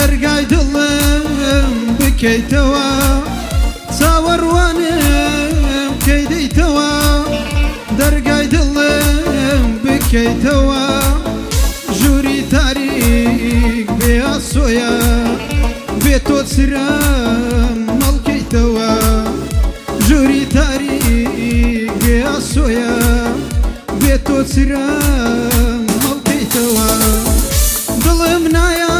دەرگای دڵم بکەیتەوە چاوەڕوانم کەی دەیتەوە دەرگای دڵم بکەیتەوە ژووری تاریک بێ ئاسۆیە بێ تۆ چرام مەڵکەیتەوە ژووری تاریک بێ ئاسۆیە بێ تۆ چرام مەڵکەیتەوە دڵم نایە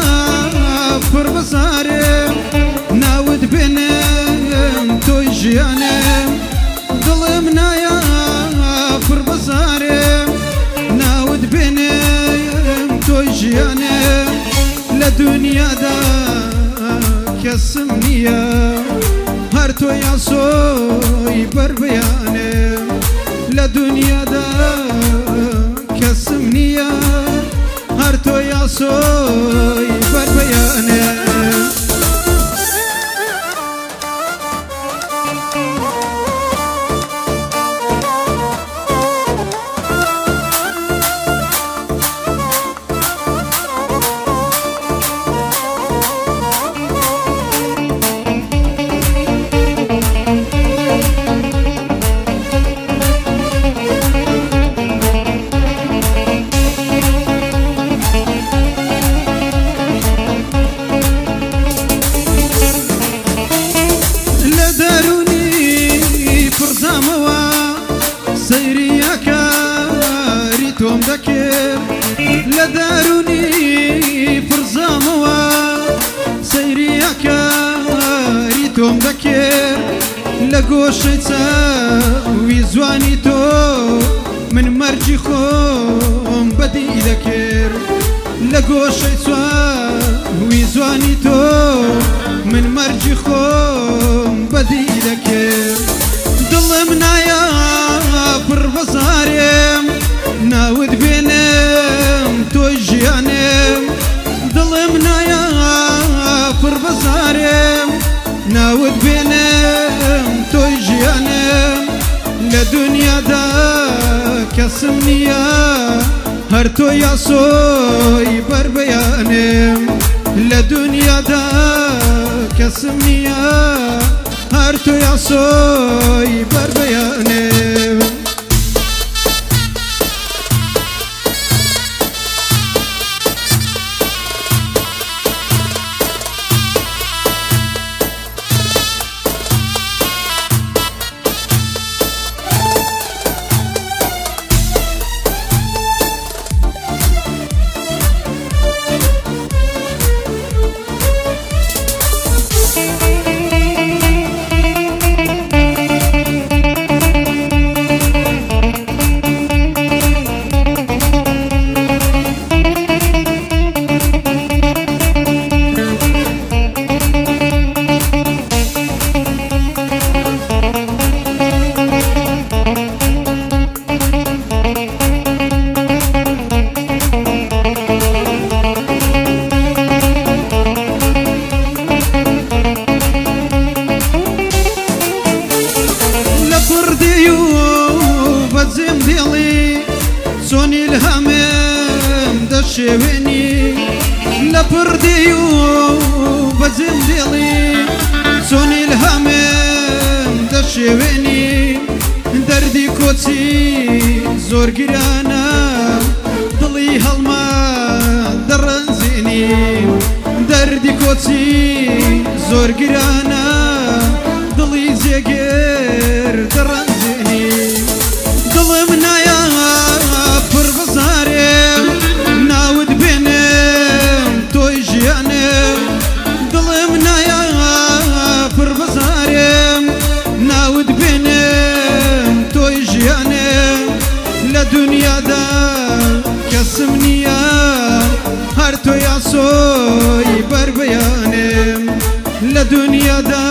پڕ بەزارم ناوت بێنم تۆی ژیانم دڵم نایە پڕ بەزارم ناوت بێنم تۆی ژیانم لە دونیادا کەسم نییە هەر تۆ یاسۆی بەربەیانم لە دونیادا کەسم نییە هەر تۆ یاسۆی بەربەیانم سەیریەکاری تۆم دەکرد لە دارونی پرزامەوە سەیریەکاری تۆم دەکرد لە گۆشەی چاوی جوانی تۆ من مەرجی خۆم بەدی دەکرد لە گۆشەی چاوی جوانی تۆ من مەرجی خۆم بەدی دەکرد دڵم نایە پڕ بەزارم ناوت بێنم تۆی ژیانم دڵم نایە پڕ بەزارم ناوت بێنم تۆی ژیانم لە دونیادا کەسم نییە هەر تۆ یاسۆی بەربەیانم لە دونیادا کەسم نییە هەر تۆ یاسۆی بەربەیانم بەجێم دێڵی چۆن ئیلهامم دەشێوێنی لە پڕدی و بەجێم دێڵی چۆن ئیلهامم دەشێوێنی دەردی کۆچی زۆر گرانە دڵی هەڵما دەڕەنجێنی دەردی کۆچی زۆر گرانە دڵی جێگێر دەڕەنجێنی دڵم نایە پڕ بەزارم ناوت بێنم تۆی ژیانم دڵم نایە پڕ بەزارم ناوت بێنم تۆی ژیانم لە دونیادا کەسم نییە هەر تۆ یاسۆی بەربەیانم لە دونیادا